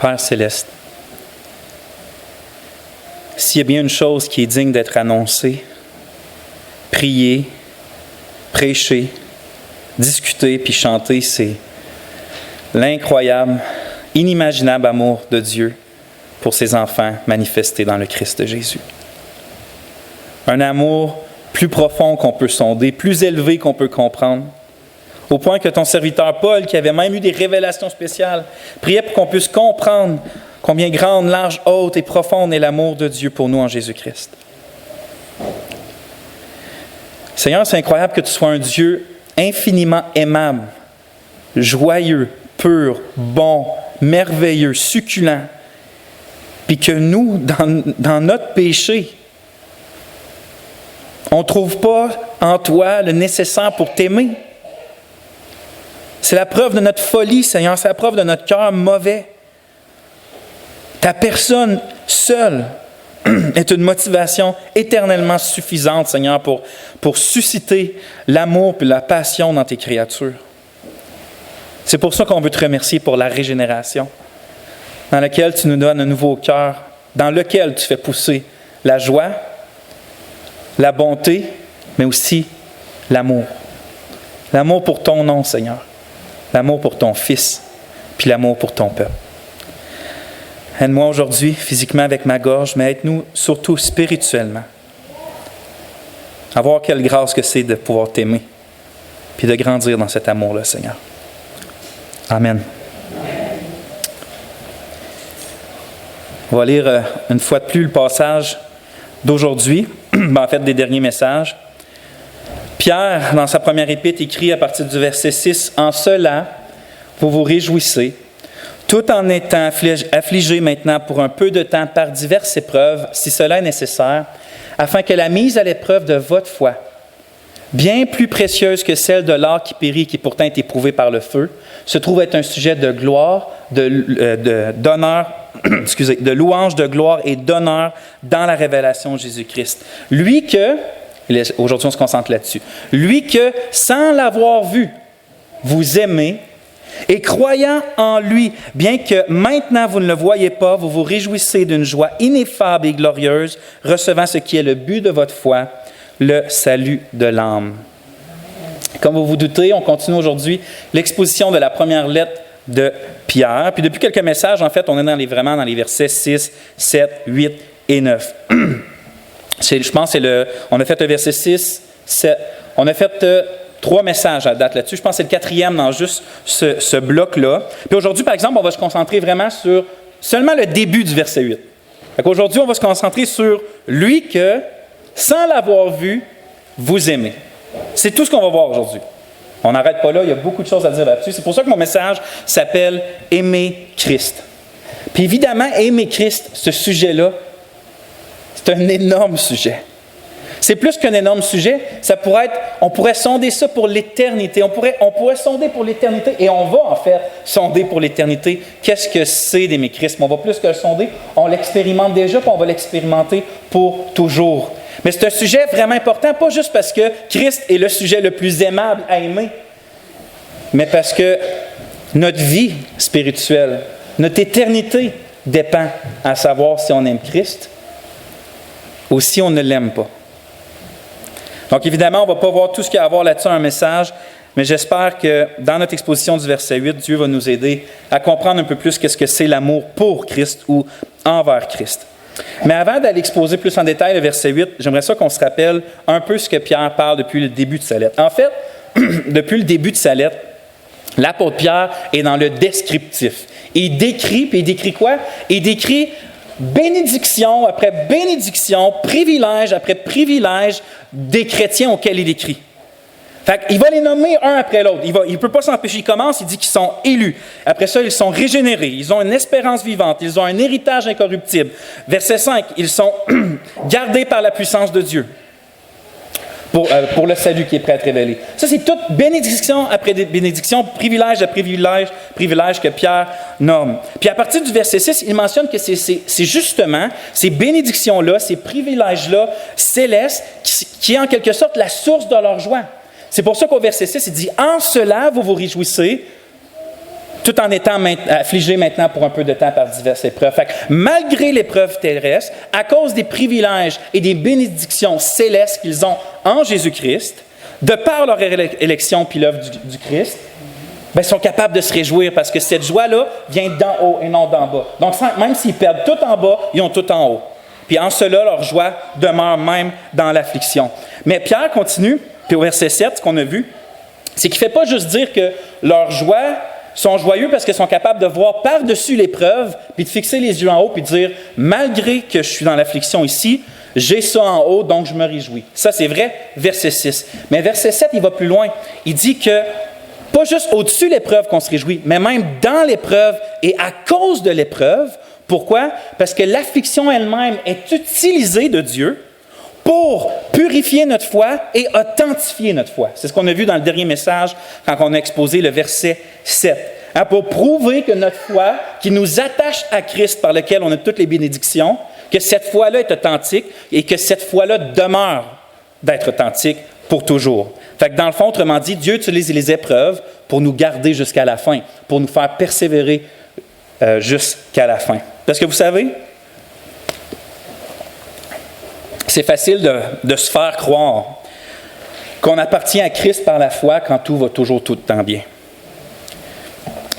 Père céleste, s'il y a bien une chose qui est digne d'être annoncée, prier, prêcher, discuter puis chanter, c'est l'incroyable, inimaginable amour de Dieu pour ses enfants manifestés dans le Christ Jésus. Un amour plus profond qu'on peut sonder, plus élevé qu'on peut comprendre, au point que ton serviteur Paul, qui avait même eu des révélations spéciales, priait pour qu'on puisse comprendre combien grande, large, haute et profonde est l'amour de Dieu pour nous en Jésus-Christ. Seigneur, c'est incroyable que tu sois un Dieu infiniment aimable, joyeux, pur, bon, merveilleux, succulent, puis que nous, dans notre péché, on ne trouve pas en toi le nécessaire pour t'aimer. C'est la preuve de notre folie, Seigneur, c'est la preuve de notre cœur mauvais. Ta personne seule est une motivation éternellement suffisante, Seigneur, pour susciter l'amour et la passion dans tes créatures. C'est pour ça qu'on veut te remercier pour la régénération, dans laquelle tu nous donnes un nouveau cœur, dans lequel tu fais pousser la joie, la bonté, mais aussi l'amour. L'amour pour ton nom, Seigneur. L'amour pour ton Fils, puis l'amour pour ton peuple. Aide-moi aujourd'hui, physiquement avec ma gorge, mais aide-nous surtout spirituellement. À voir quelle grâce que c'est de pouvoir t'aimer, puis de grandir dans cet amour-là, Seigneur. Amen. On va lire une fois de plus le passage d'aujourd'hui, en fait des derniers messages. Pierre, dans sa première épître, écrit à partir du verset 6, « En cela, vous vous réjouissez, tout en étant affligés maintenant pour un peu de temps par diverses épreuves, si cela est nécessaire, afin que la mise à l'épreuve de votre foi, bien plus précieuse que celle de l'or qui périt, qui pourtant est éprouvé par le feu, se trouve être un sujet de gloire, d'honneur, de louange, de gloire et d'honneur dans la révélation de Jésus-Christ. Lui que, aujourd'hui on se concentre là-dessus, lui que, sans l'avoir vu, vous aimez, et croyant en lui, bien que maintenant vous ne le voyez pas, vous vous réjouissez d'une joie ineffable et glorieuse, recevant ce qui est le but de votre foi, le salut de l'âme. Comme vous vous doutez, on continue aujourd'hui l'exposition de la première lettre de Pierre. Puis depuis quelques messages, en fait, on est vraiment dans les versets 6, 7, 8 et 9. Je pense que on a fait le verset 6, 7. On a fait 3 messages à date là-dessus. Je pense que c'est le 4e dans juste ce bloc-là. Puis aujourd'hui, par exemple, on va se concentrer vraiment sur seulement le début du verset 8. Aujourd'hui, on va se concentrer sur lui que, sans l'avoir vu, vous aimez. C'est tout ce qu'on va voir aujourd'hui. On n'arrête pas là, il y a beaucoup de choses à dire là-dessus. C'est pour ça que mon message s'appelle « Aimer Christ ». Puis évidemment, aimer Christ, ce sujet-là, c'est un énorme sujet. C'est plus qu'un énorme sujet, on pourrait sonder ça pour l'éternité. On pourrait sonder pour l'éternité, et on va en fait sonder pour l'éternité. Qu'est-ce que c'est d'aimer Christ? Mais on va plus que le sonder, on l'expérimente déjà, puis on va l'expérimenter pour toujours. Mais c'est un sujet vraiment important, pas juste parce que Christ est le sujet le plus aimable à aimer, mais parce que notre vie spirituelle, notre éternité dépend à savoir si on aime Christ ou si on ne l'aime pas. Donc évidemment, on ne va pas voir tout ce qu'il y a à voir là-dessus un message, mais j'espère que dans notre exposition du verset 8, Dieu va nous aider à comprendre un peu plus qu'est-ce que c'est l'amour pour Christ ou envers Christ. Mais avant d'aller exposer plus en détail le verset 8, j'aimerais ça qu'on se rappelle un peu ce que Pierre parle depuis le début de sa lettre. En fait, depuis le début de sa lettre, l'apôtre Pierre est dans le descriptif. Il décrit quoi? Il décrit bénédiction après bénédiction, privilège après privilège des chrétiens auxquels il écrit. Il va les nommer un après l'autre. Il ne peut pas s'empêcher. Il commence, il dit qu'ils sont élus. Après ça, ils sont régénérés. Ils ont une espérance vivante. Ils ont un héritage incorruptible. Verset 5, ils sont gardés par la puissance de Dieu pour le salut qui est prêt à être révélé. Ça, c'est toute bénédiction après bénédiction, privilège après privilège que Pierre nomme. Puis à partir du verset 6, il mentionne que c'est justement ces bénédictions-là, ces privilèges-là célestes qui est en quelque sorte la source de leur joie. C'est pour ça qu'au verset 6, il dit « En cela, vous vous réjouissez, tout en étant affligés maintenant pour un peu de temps par diverses épreuves. Fait que, malgré l'épreuve terrestre, à cause des privilèges et des bénédictions célestes qu'ils ont en Jésus-Christ, de par leur élection puis l'œuvre du Christ, ben, ils sont capables de se réjouir parce que cette joie-là vient d'en haut et non d'en bas. Donc, même s'ils perdent tout en bas, ils ont tout en haut. Puis en cela, leur joie demeure même dans l'affliction. Mais Pierre continue, puis au verset 7, ce qu'on a vu, c'est qu'il ne fait pas juste dire que leur joie sont joyeux parce qu'ils sont capables de voir par-dessus l'épreuve, puis de fixer les yeux en haut, puis de dire, malgré que je suis dans l'affliction ici, j'ai ça en haut, donc je me réjouis. Ça, c'est vrai, verset 6. Mais verset 7, il va plus loin. Il dit que pas juste au-dessus de l'épreuve qu'on se réjouit, mais même dans l'épreuve et à cause de l'épreuve. Pourquoi? Parce que l'affliction elle-même est utilisée de Dieu pour purifier notre foi et authentifier notre foi. C'est ce qu'on a vu dans le dernier message quand on a exposé le verset 7. Hein, pour prouver que notre foi, qui nous attache à Christ par lequel on a toutes les bénédictions, que cette foi-là est authentique et que cette foi-là demeure d'être authentique pour toujours. Fait que dans le fond, autrement dit, Dieu utilise les épreuves pour nous garder jusqu'à la fin, pour nous faire persévérer jusqu'à la fin. Parce que vous savez, c'est facile de se faire croire qu'on appartient à Christ par la foi quand tout va toujours tout le temps bien.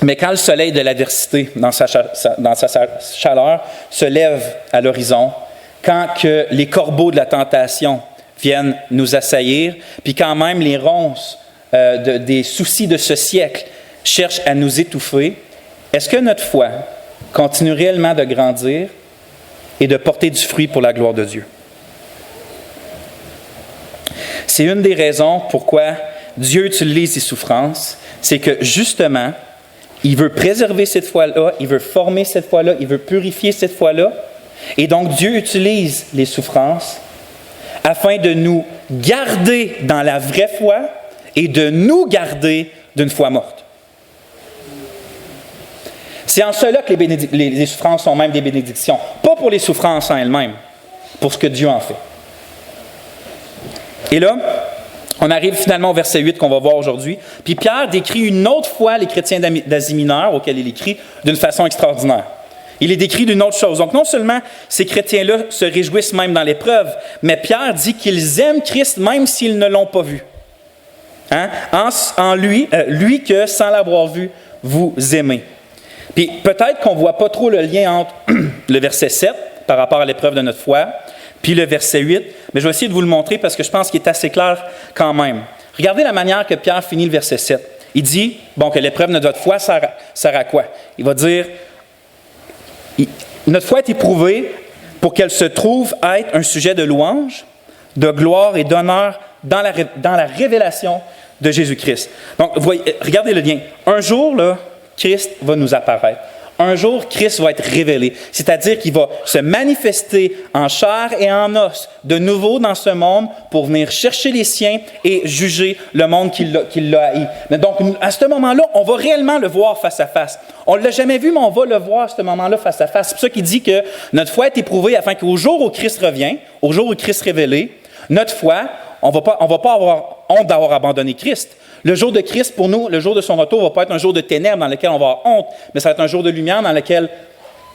Mais quand le soleil de l'adversité, dans sa chaleur, se lève à l'horizon, quand que les corbeaux de la tentation viennent nous assaillir, puis quand même les ronces des soucis de ce siècle cherchent à nous étouffer, est-ce que notre foi continue réellement de grandir et de porter du fruit pour la gloire de Dieu? C'est une des raisons pourquoi Dieu utilise les souffrances, c'est que justement, il veut préserver cette foi-là, il veut former cette foi-là, il veut purifier cette foi-là. Et donc, Dieu utilise les souffrances afin de nous garder dans la vraie foi et de nous garder d'une foi morte. C'est en cela que les souffrances sont même des bénédictions. Pas pour les souffrances en elles-mêmes, pour ce que Dieu en fait. Et là, on arrive finalement au verset 8 qu'on va voir aujourd'hui. Puis Pierre décrit une autre fois les chrétiens d'Asie mineure, auxquels il écrit, d'une façon extraordinaire. Il est décrit d'une autre chose. Donc non seulement ces chrétiens-là se réjouissent même dans l'épreuve, mais Pierre dit qu'ils aiment Christ même s'ils ne l'ont pas vu. Hein? En lui que, sans l'avoir vu, vous aimez. Puis peut-être qu'on ne voit pas trop le lien entre le verset 7 par rapport à l'épreuve de notre foi, puis le verset 8, mais je vais essayer de vous le montrer parce que je pense qu'il est assez clair quand même. Regardez la manière que Pierre finit le verset 7. Il dit, que l'épreuve de notre foi sert à quoi? Il va dire, notre foi est éprouvée pour qu'elle se trouve être un sujet de louange, de gloire et d'honneur dans la révélation de Jésus-Christ. Donc, regardez le lien. Un jour, là, Christ va nous apparaître. Un jour, Christ va être révélé, c'est-à-dire qu'il va se manifester en chair et en os de nouveau dans ce monde pour venir chercher les siens et juger le monde qui l'a haï. Mais donc, à ce moment-là, on va réellement le voir face à face. On ne l'a jamais vu, mais on va le voir à ce moment-là face à face. C'est pour ça qu'il dit que notre foi est éprouvée afin qu'au jour où Christ revient, au jour où Christ est révélé, notre foi, on va pas avoir honte d'avoir abandonné Christ. Le jour de Christ, pour nous, le jour de son retour, ne va pas être un jour de ténèbres dans lequel on va avoir honte, mais ça va être un jour de lumière dans lequel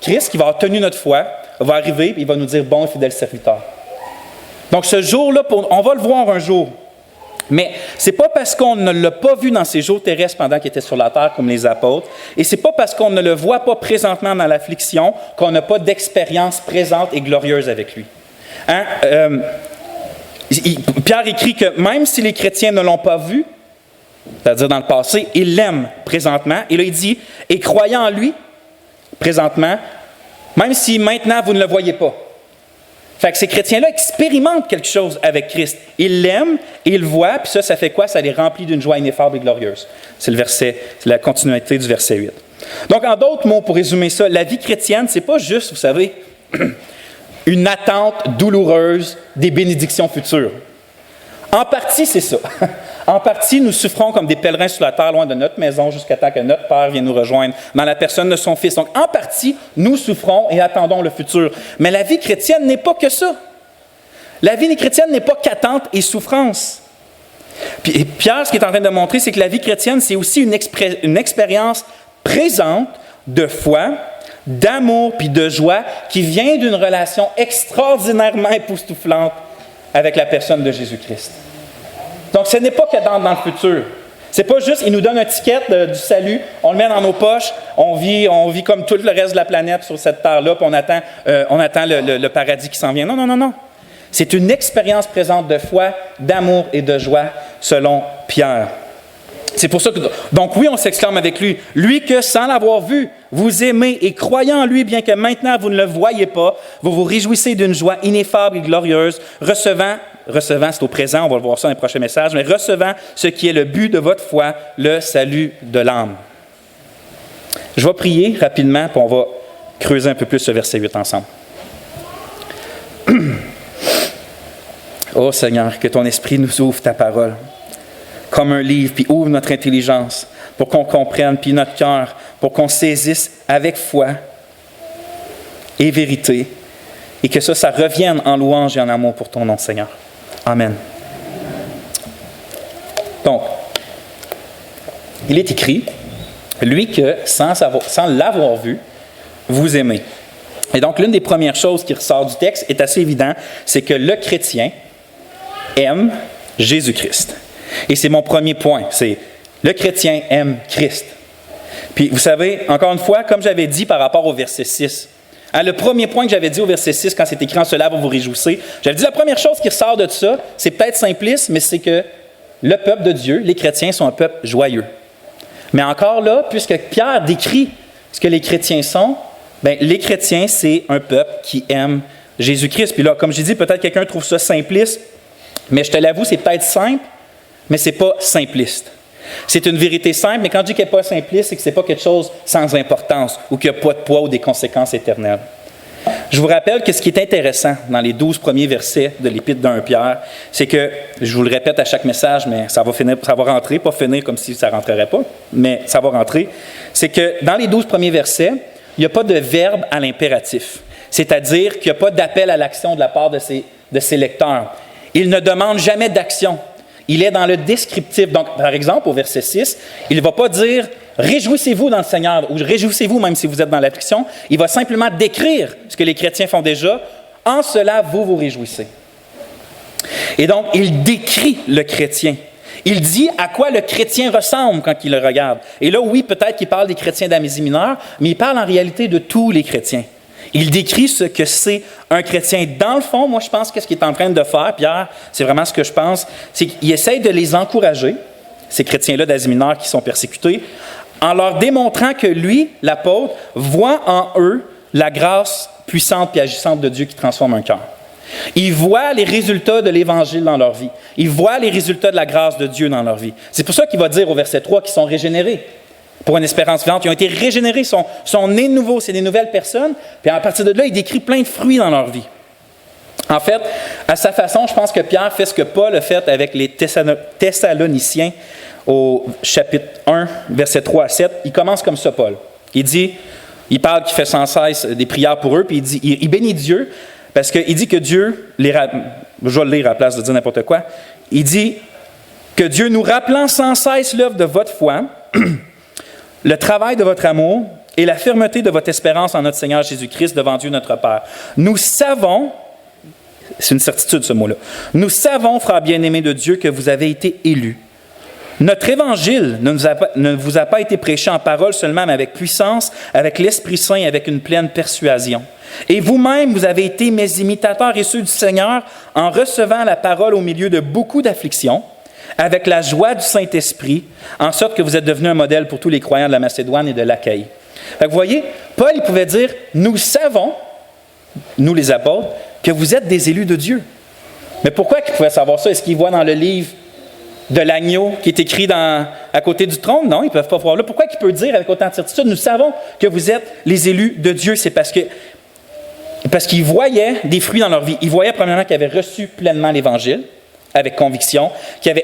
Christ, qui va avoir tenu notre foi, va arriver et il va nous dire « bon et fidèle serviteur ». Donc ce jour-là, on va le voir un jour. Mais ce n'est pas parce qu'on ne l'a pas vu dans ces jours terrestres pendant qu'il était sur la terre comme les apôtres, et ce n'est pas parce qu'on ne le voit pas présentement dans l'affliction qu'on n'a pas d'expérience présente et glorieuse avec lui. Hein? Pierre écrit que même si les chrétiens ne l'ont pas vu, c'est-à-dire dans le passé, ils l'aiment présentement. Et là, il dit, et croyant en lui, présentement, même si maintenant vous ne le voyez pas. Fait que ces chrétiens-là expérimentent quelque chose avec Christ. Ils l'aiment, ils le voient, puis ça fait quoi? Ça les remplit d'une joie ineffable et glorieuse. C'est la continuité du verset 8. Donc, en d'autres mots, pour résumer ça, la vie chrétienne, c'est pas juste, vous savez, une attente douloureuse des bénédictions futures. En partie, c'est ça. En partie, nous souffrons comme des pèlerins sur la terre, loin de notre maison, jusqu'à temps que notre Père vienne nous rejoindre dans la personne de son Fils. Donc, en partie, nous souffrons et attendons le futur. Mais la vie chrétienne n'est pas que ça. La vie chrétienne n'est pas qu'attente et souffrance. Puis Pierre, ce qu'il est en train de montrer, c'est que la vie chrétienne, c'est aussi une expérience présente de foi, d'amour puis de joie qui vient d'une relation extraordinairement époustouflante avec la personne de Jésus-Christ. Donc, ce n'est pas que dans le futur. C'est pas juste, il nous donne un ticket du salut, on le met dans nos poches, on vit comme tout le reste de la planète sur cette terre-là, puis on attend le paradis qui s'en vient. Non, non, non, non. C'est une expérience présente de foi, d'amour et de joie, selon Pierre. C'est pour ça que, donc oui, on s'exclame avec lui. Lui que, sans l'avoir vu, vous aimez et croyant en lui, bien que maintenant vous ne le voyez pas, vous vous réjouissez d'une joie ineffable et glorieuse, recevant, c'est au présent, on va le voir ça dans les prochains messages, mais recevant ce qui est le but de votre foi, le salut de l'âme. Je vais prier rapidement, puis on va creuser un peu plus ce verset 8 ensemble. Oh Seigneur, que ton esprit nous ouvre ta parole comme un livre, puis ouvre notre intelligence pour qu'on comprenne, puis notre cœur, pour qu'on saisisse avec foi et vérité, et que ça revienne en louange et en amour pour ton nom, Seigneur. Amen. Donc, il est écrit, lui que, sans l'avoir vu, vous aimez. Et donc, l'une des premières choses qui ressort du texte est assez évident, c'est que le chrétien aime Jésus-Christ. Et c'est mon premier point, c'est le chrétien aime Christ. Puis, vous savez, encore une fois, comme j'avais dit par rapport au verset 6, le premier point que j'avais dit au verset 6, quand c'est écrit en cela, vous vous réjouissez, j'avais dit la première chose qui ressort de ça, c'est peut-être simpliste, mais c'est que le peuple de Dieu, les chrétiens, sont un peuple joyeux. Mais encore là, puisque Pierre décrit ce que les chrétiens sont, bien, les chrétiens, c'est un peuple qui aime Jésus-Christ. Puis là, comme j'ai dit, peut-être quelqu'un trouve ça simpliste, mais je te l'avoue, c'est peut-être simple, mais ce n'est pas simpliste. C'est une vérité simple, mais quand je dis qu'elle n'est pas simpliste, c'est que ce n'est pas quelque chose sans importance ou qu'il n'y a pas de poids ou des conséquences éternelles. Je vous rappelle que ce qui est intéressant dans les 12 premiers versets de l'Épître d'1 Pierre, c'est que, je vous le répète à chaque message, mais ça va rentrer, pas finir comme si ça ne rentrerait pas, mais ça va rentrer, c'est que dans les 12 premiers versets, il n'y a pas de verbe à l'impératif, c'est-à-dire qu'il n'y a pas d'appel à l'action de la part de ses lecteurs. Il ne demande jamais d'action. Il est dans le descriptif. Donc, par exemple, au verset 6, il ne va pas dire « Réjouissez-vous dans le Seigneur » ou « Réjouissez-vous même si vous êtes dans l'affliction ». Il va simplement décrire ce que les chrétiens font déjà. « En cela, vous vous réjouissez ». Et donc, il décrit le chrétien. Il dit à quoi le chrétien ressemble quand il le regarde. Et là, oui, peut-être qu'il parle des chrétiens d'Asie mineure, mais il parle en réalité de tous les chrétiens. Il décrit ce que c'est un chrétien. Dans le fond, moi, je pense que ce qu'il est en train de faire, Pierre, c'est vraiment ce que je pense, c'est qu'il essaye de les encourager, ces chrétiens-là d'Asie mineure qui sont persécutés, en leur démontrant que lui, l'apôtre, voit en eux la grâce puissante et agissante de Dieu qui transforme un cœur. Il voit les résultats de l'Évangile dans leur vie. Il voit les résultats de la grâce de Dieu dans leur vie. C'est pour ça qu'il va dire au verset 3 qu'ils sont régénérés. Pour une espérance vivante. Ils ont été régénérés, sont nés de nouveau, c'est des nouvelles personnes. Puis à partir de là, il décrit plein de fruits dans leur vie. En fait, à sa façon, je pense que Pierre fait ce que Paul a fait avec les Thessaloniciens au chapitre 1, versets 3 à 7. Il commence comme ça, Paul. Il parle qu'il fait sans cesse des prières pour eux, puis il bénit Dieu, parce qu'il dit que Dieu, je vais le lire à la place de dire n'importe quoi, il dit que Dieu nous rappelant sans cesse l'œuvre de votre foi, le travail de votre amour et la fermeté de votre espérance en notre Seigneur Jésus-Christ devant Dieu notre Père. Nous savons, c'est une certitude ce mot-là, nous savons, frères bien-aimés de Dieu, que vous avez été élus. Notre évangile ne vous a pas été prêché en parole seulement, mais avec puissance, avec l'Esprit Saint et avec une pleine persuasion. Et vous-même, vous avez été mes imitateurs et ceux du Seigneur en recevant la parole au milieu de beaucoup d'afflictions, avec la joie du Saint-Esprit, en sorte que vous êtes devenus un modèle pour tous les croyants de la Macédoine et de l'Achaïe. Vous voyez, Paul il pouvait dire, nous savons, nous les apôtres, que vous êtes des élus de Dieu. Mais pourquoi il pouvait savoir ça? Est-ce qu'il voit dans le livre de l'agneau qui est écrit à côté du trône? Non, ils ne peuvent pas voir là. Pourquoi il peut dire avec autant de certitude, nous savons que vous êtes les élus de Dieu? C'est parce qu'ils voyaient des fruits dans leur vie. Ils voyaient premièrement qu'ils avaient reçu pleinement l'Évangile, avec conviction, qu'ils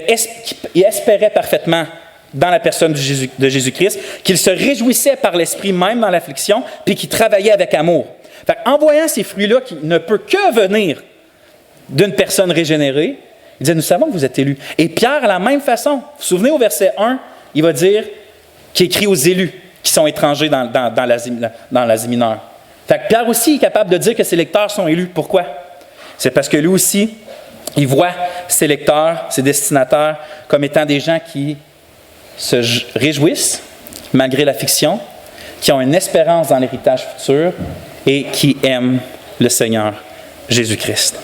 espéraient parfaitement dans la personne de Jésus-Christ, qu'ils se réjouissaient par l'Esprit même dans l'affliction, puis qu'ils travaillaient avec amour. En voyant ces fruits-là qui ne peuvent que venir d'une personne régénérée, il disait, nous savons que vous êtes élus. Et Pierre, à la même façon, vous vous souvenez au verset 1, il va dire, qui écrit aux élus, qui sont étrangers dans l'Asie mineure. Fait que Pierre aussi est capable de dire que ses lecteurs sont élus. Pourquoi? C'est parce que lui aussi, il voit ses lecteurs, ses destinataires, comme étant des gens qui se réjouissent malgré la fiction, qui ont une espérance dans l'héritage futur et qui aiment le Seigneur Jésus-Christ.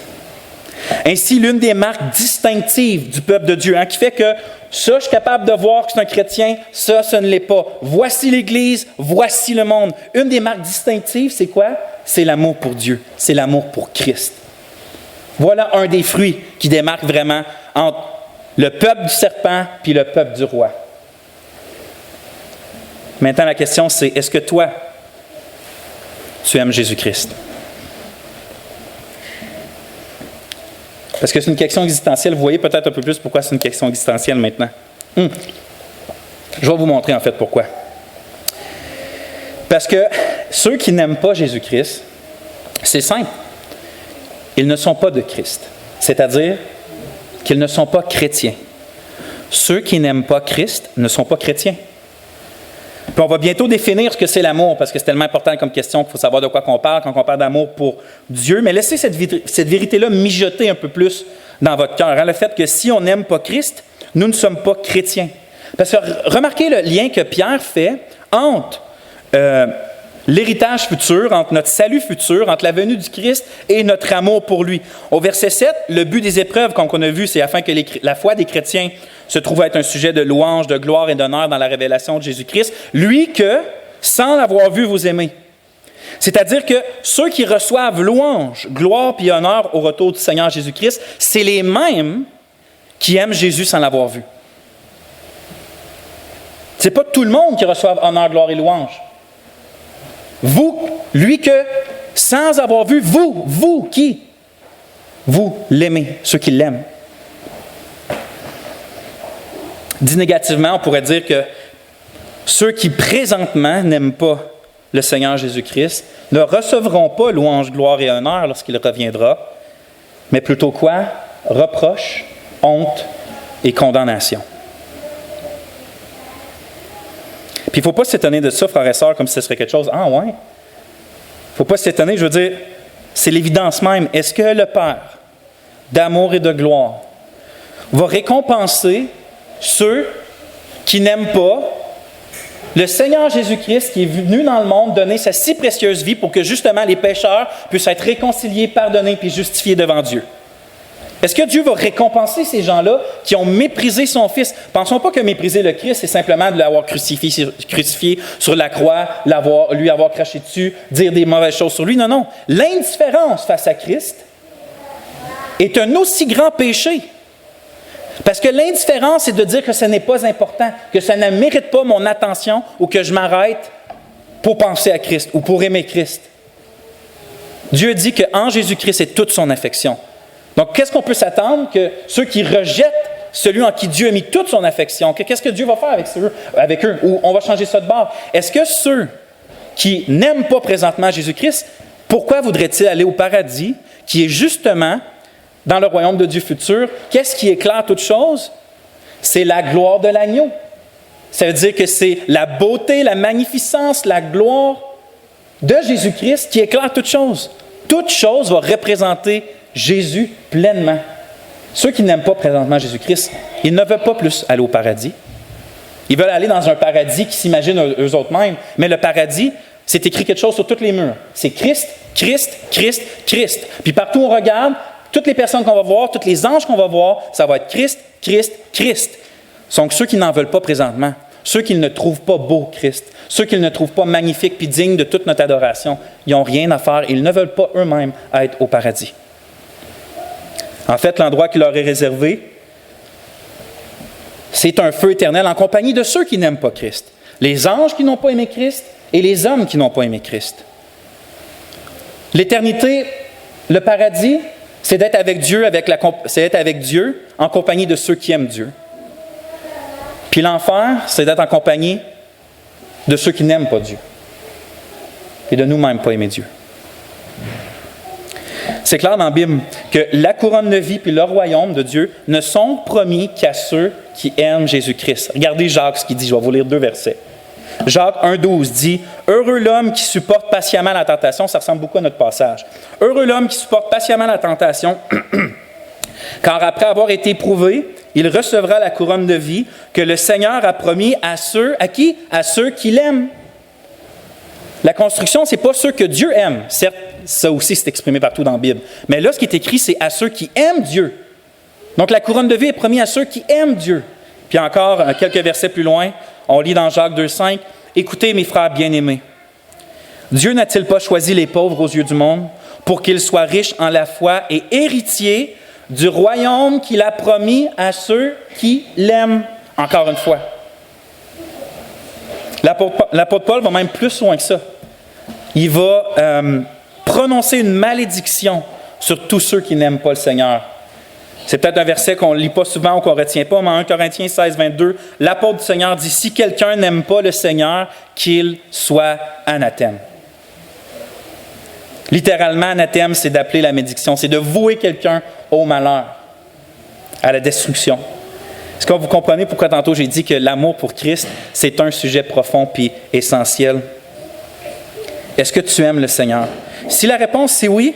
Ainsi, l'une des marques distinctives du peuple de Dieu, qui fait que ça, je suis capable de voir que c'est un chrétien, ça, ce ne l'est pas. Voici l'Église, voici le monde. Une des marques distinctives, c'est quoi? C'est l'amour pour Dieu, c'est l'amour pour Christ. Voilà un des fruits qui démarque vraiment entre le peuple du serpent puis le peuple du roi. Maintenant, la question, c'est, est-ce que toi, tu aimes Jésus-Christ? Parce que c'est une question existentielle. Vous voyez peut-être un peu plus pourquoi c'est une question existentielle maintenant. Je vais vous montrer en fait pourquoi. Parce que ceux qui n'aiment pas Jésus-Christ, c'est simple. Ils ne sont pas de Christ. C'est-à-dire qu'ils ne sont pas chrétiens. Ceux qui n'aiment pas Christ ne sont pas chrétiens. Puis on va bientôt définir ce que c'est l'amour, parce que c'est tellement important comme question qu'il faut savoir de quoi qu'on parle quand on parle d'amour pour Dieu. Mais laissez cette vérité-là mijoter un peu plus dans votre cœur. Le fait que si on n'aime pas Christ, nous ne sommes pas chrétiens. Parce que remarquez le lien que Pierre fait entre l'héritage futur, entre notre salut futur, entre la venue du Christ et notre amour pour lui. Au verset 7, le but des épreuves, comme on a vu, c'est afin que la foi des chrétiens se trouve être un sujet de louange, de gloire et d'honneur dans la révélation de Jésus-Christ. Lui que, sans l'avoir vu, vous aimez. C'est-à-dire que ceux qui reçoivent louange, gloire et honneur au retour du Seigneur Jésus-Christ, c'est les mêmes qui aiment Jésus sans l'avoir vu. Ce n'est pas tout le monde qui reçoit honneur, gloire et louange. Vous, lui que, sans avoir vu, vous qui? Vous l'aimez, ceux qui l'aiment. Dit négativement, on pourrait dire que ceux qui présentement n'aiment pas le Seigneur Jésus-Christ ne recevront pas louange, gloire et honneur lorsqu'il reviendra, mais plutôt quoi? Reproche, honte et condamnation. Puis il ne faut pas s'étonner de ça, frères et sœurs, comme si ce serait quelque chose. Ah ouais? Il ne faut pas s'étonner, je veux dire, c'est l'évidence même. Est-ce que le Père, d'amour et de gloire, va récompenser ceux qui n'aiment pas le Seigneur Jésus-Christ qui est venu dans le monde donner sa si précieuse vie pour que justement les pécheurs puissent être réconciliés, pardonnés puis justifiés devant Dieu? Est-ce que Dieu va récompenser ces gens-là qui ont méprisé son Fils? Pensons pas que mépriser le Christ, c'est simplement de l'avoir crucifié sur la croix, lui avoir craché dessus, dire des mauvaises choses sur lui. Non, non. L'indifférence face à Christ est un aussi grand péché. Parce que l'indifférence, c'est de dire que ce n'est pas important, que ça ne mérite pas mon attention ou que je m'arrête pour penser à Christ ou pour aimer Christ. Dieu dit qu'en Jésus-Christ, c'est toute son affection. Donc, qu'est-ce qu'on peut s'attendre? Que ceux qui rejettent celui en qui Dieu a mis toute son affection, qu'est-ce que Dieu va faire avec eux? Ou on va changer ça de bord. Est-ce que ceux qui n'aiment pas présentement Jésus-Christ, pourquoi voudraient-ils aller au paradis, qui est justement dans le royaume de Dieu futur? Qu'est-ce qui éclaire toute chose? C'est la gloire de l'agneau. Ça veut dire que c'est la beauté, la magnificence, la gloire de Jésus-Christ qui éclaire toute chose. Toute chose va représenter Jésus pleinement. Ceux qui n'aiment pas présentement Jésus-Christ, ils ne veulent pas plus aller au paradis. Ils veulent aller dans un paradis qui s'imaginent eux autres mêmes. Mais le paradis, c'est écrit quelque chose sur tous les murs. C'est Christ, Christ, Christ, Christ. Puis partout où on regarde, toutes les personnes qu'on va voir, tous les anges qu'on va voir, ça va être Christ, Christ, Christ. Donc ceux qui n'en veulent pas présentement, ceux qui ne trouvent pas beau Christ, ceux qui ne trouvent pas magnifique puis digne de toute notre adoration, ils n'ont rien à faire. Ils ne veulent pas eux-mêmes être au paradis. En fait, l'endroit qui leur est réservé, c'est un feu éternel en compagnie de ceux qui n'aiment pas Christ. Les anges qui n'ont pas aimé Christ et les hommes qui n'ont pas aimé Christ. L'éternité, le paradis, c'est d'être avec Dieu, c'est d'être avec Dieu en compagnie de ceux qui aiment Dieu. Puis l'enfer, c'est d'être en compagnie de ceux qui n'aiment pas Dieu et de nous-mêmes pas aimer Dieu. C'est clair dans la Bible que la couronne de vie puis le royaume de Dieu ne sont promis qu'à ceux qui aiment Jésus-Christ. Regardez Jacques ce qu'il dit, je vais vous lire 2 versets. Jacques 1,12 dit « Heureux l'homme qui supporte patiemment la tentation », ça ressemble beaucoup à notre passage. « Heureux l'homme qui supporte patiemment la tentation, car après avoir été éprouvé, il recevra la couronne de vie que le Seigneur a promis à ceux, à qui? À ceux qui l'aiment. » La construction, ce n'est pas ceux que Dieu aime. Certes, ça aussi, c'est exprimé partout dans la Bible. Mais là, ce qui est écrit, c'est à ceux qui aiment Dieu. Donc, la couronne de vie est promise à ceux qui aiment Dieu. Puis encore, quelques versets plus loin, on lit dans Jacques 2,5, « Écoutez, mes frères bien-aimés, Dieu n'a-t-il pas choisi les pauvres aux yeux du monde pour qu'ils soient riches en la foi et héritiers du royaume qu'il a promis à ceux qui l'aiment? » Encore une fois. L'apôtre Paul va même plus loin que ça. Il va prononcer une malédiction sur tous ceux qui n'aiment pas le Seigneur. C'est peut-être un verset qu'on ne lit pas souvent ou qu'on ne retient pas, mais en 1 Corinthiens 16, 22, l'apôtre du Seigneur dit « Si quelqu'un n'aime pas le Seigneur, qu'il soit anathème. » Littéralement, anathème, c'est d'appeler la malédiction, c'est de vouer quelqu'un au malheur, à la destruction. Est-ce que vous comprenez pourquoi tantôt j'ai dit que l'amour pour Christ, c'est un sujet profond puis essentiel? Est-ce que tu aimes le Seigneur? Si la réponse c'est oui,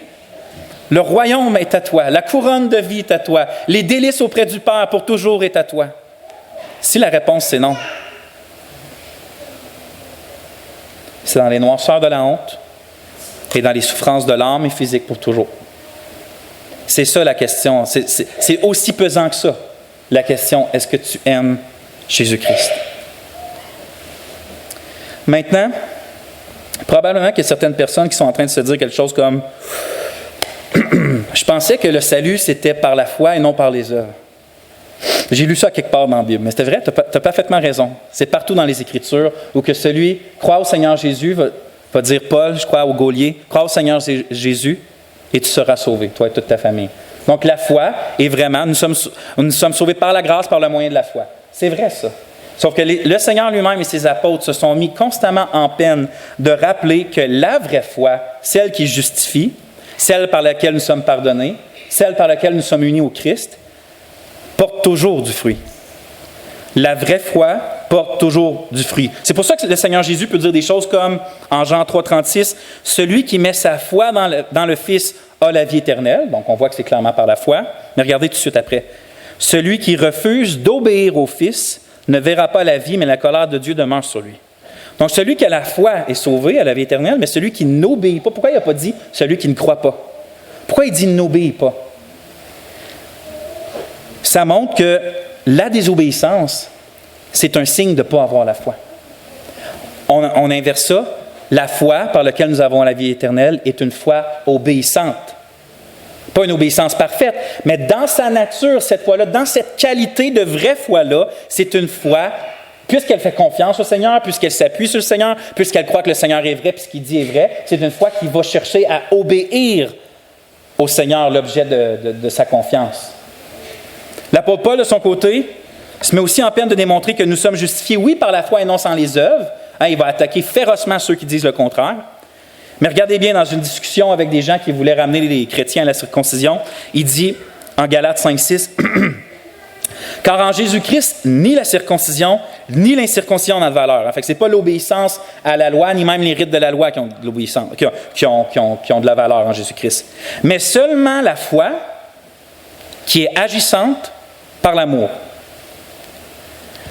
le royaume est à toi, la couronne de vie est à toi, les délices auprès du Père pour toujours est à toi. Si la réponse c'est non, c'est dans les noirceurs de la honte et dans les souffrances de l'âme et physique pour toujours. C'est ça la question, c'est aussi pesant que ça. La question, est-ce que tu aimes Jésus-Christ? Maintenant, probablement qu'il y a certaines personnes qui sont en train de se dire quelque chose comme « Je pensais que le salut, c'était par la foi et non par les œuvres. » J'ai lu ça quelque part dans la Bible, mais c'était vrai, tu as parfaitement raison. C'est partout dans les Écritures où que celui croit au Seigneur Jésus va dire « Paul, je crois au Gaulier, crois au Seigneur Jésus et tu seras sauvé, toi et toute ta famille. » Donc, la foi est vraiment, nous sommes sauvés par la grâce, par le moyen de la foi. C'est vrai, ça. Sauf que le Seigneur lui-même et ses apôtres se sont mis constamment en peine de rappeler que la vraie foi, celle qui justifie, celle par laquelle nous sommes pardonnés, celle par laquelle nous sommes unis au Christ, porte toujours du fruit. La vraie foi porte toujours du fruit. C'est pour ça que le Seigneur Jésus peut dire des choses comme, en Jean 3,36, « Celui qui met sa foi dans le Fils a la vie éternelle. » Donc, on voit que c'est clairement par la foi. Mais regardez tout de suite après. « Celui qui refuse d'obéir au Fils ne verra pas la vie, mais la colère de Dieu demeure sur lui. » Donc, celui qui a la foi est sauvé à la vie éternelle, mais celui qui n'obéit pas, pourquoi il n'a pas dit « celui qui ne croit pas » ? Pourquoi il dit « n'obéit pas » ? Ça montre que la désobéissance, c'est un signe de ne pas avoir la foi. On inverse ça. La foi par laquelle nous avons la vie éternelle est une foi obéissante. Pas une obéissance parfaite, mais dans sa nature, cette foi-là, dans cette qualité de vraie foi-là, c'est une foi, puisqu'elle fait confiance au Seigneur, puisqu'elle s'appuie sur le Seigneur, puisqu'elle croit que le Seigneur est vrai, puis ce qu'il dit est vrai, c'est une foi qui va chercher à obéir au Seigneur, l'objet de sa confiance. L'apôtre Paul, de son côté, se met aussi en peine de démontrer que nous sommes justifiés, oui, par la foi et non sans les œuvres. Il va attaquer férocement ceux qui disent le contraire. Mais regardez bien, dans une discussion avec des gens qui voulaient ramener les chrétiens à la circoncision, il dit, en Galates 5,6, « Car en Jésus-Christ, ni la circoncision, ni l'incirconcision n'ont de valeur. » Fait que ce n'est pas l'obéissance à la loi, ni même les rites de la loi qui ont de l'obéissance, qui ont de la valeur en Jésus-Christ. Mais seulement la foi qui est agissante par l'amour.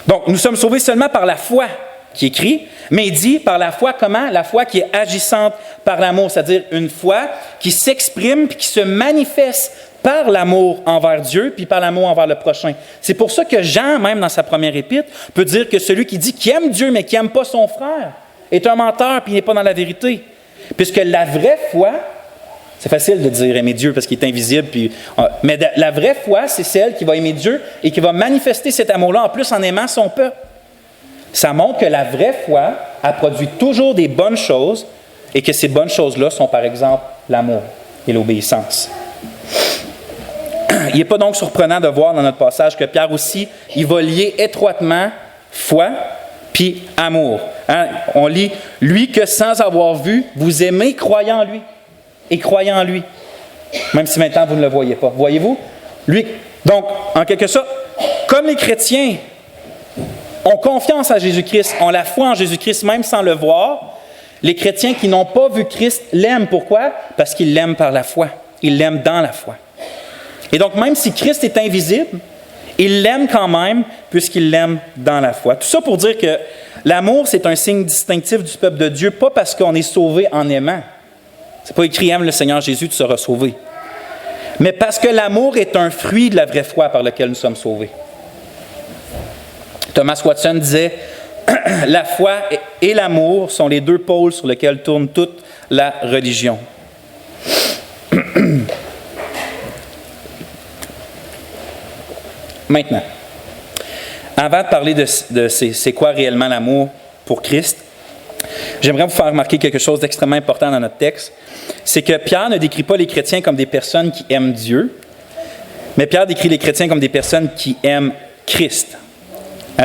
Donc, nous sommes sauvés seulement par la foi qui est écrit, mais il dit par la foi comment? La foi qui est agissante par l'amour, c'est-à-dire une foi qui s'exprime puis qui se manifeste par l'amour envers Dieu puis par l'amour envers le prochain. C'est pour ça que Jean, même dans sa première épître, peut dire que celui qui dit qu'il aime Dieu mais qui n'aime pas son frère est un menteur puis il n'est pas dans la vérité. Puisque la vraie foi, c'est facile de dire aimer Dieu parce qu'il est invisible, mais la vraie foi, c'est celle qui va aimer Dieu et qui va manifester cet amour-là en plus en aimant son peuple. Ça montre que la vraie foi a produit toujours des bonnes choses et que ces bonnes choses-là sont, par exemple, l'amour et l'obéissance. Il n'est pas donc surprenant de voir dans notre passage que Pierre aussi, il va lier étroitement foi puis amour. On lit « Lui que sans avoir vu, vous aimez croyant en lui. » Et croyant en lui, même si maintenant vous ne le voyez pas. Voyez-vous? Lui, donc, en quelque sorte, comme les chrétiens ont confiance en Jésus-Christ, ont la foi en Jésus-Christ même sans le voir. Les chrétiens qui n'ont pas vu Christ l'aiment. Pourquoi? Parce qu'ils l'aiment par la foi. Ils l'aiment dans la foi. Et donc, même si Christ est invisible, ils l'aiment quand même puisqu'ils l'aiment dans la foi. Tout ça pour dire que l'amour, c'est un signe distinctif du peuple de Dieu, pas parce qu'on est sauvé en aimant. C'est pas écrit « Aime le Seigneur Jésus, tu seras sauvé ». Mais parce que l'amour est un fruit de la vraie foi par lequel nous sommes sauvés. Thomas Watson disait « La foi et l'amour sont les deux pôles sur lesquels tourne toute la religion. » Maintenant, avant de parler de c'est quoi réellement l'amour pour Christ, j'aimerais vous faire remarquer quelque chose d'extrêmement important dans notre texte. C'est que Pierre ne décrit pas les chrétiens comme des personnes qui aiment Dieu, mais Pierre décrit les chrétiens comme des personnes qui aiment Christ.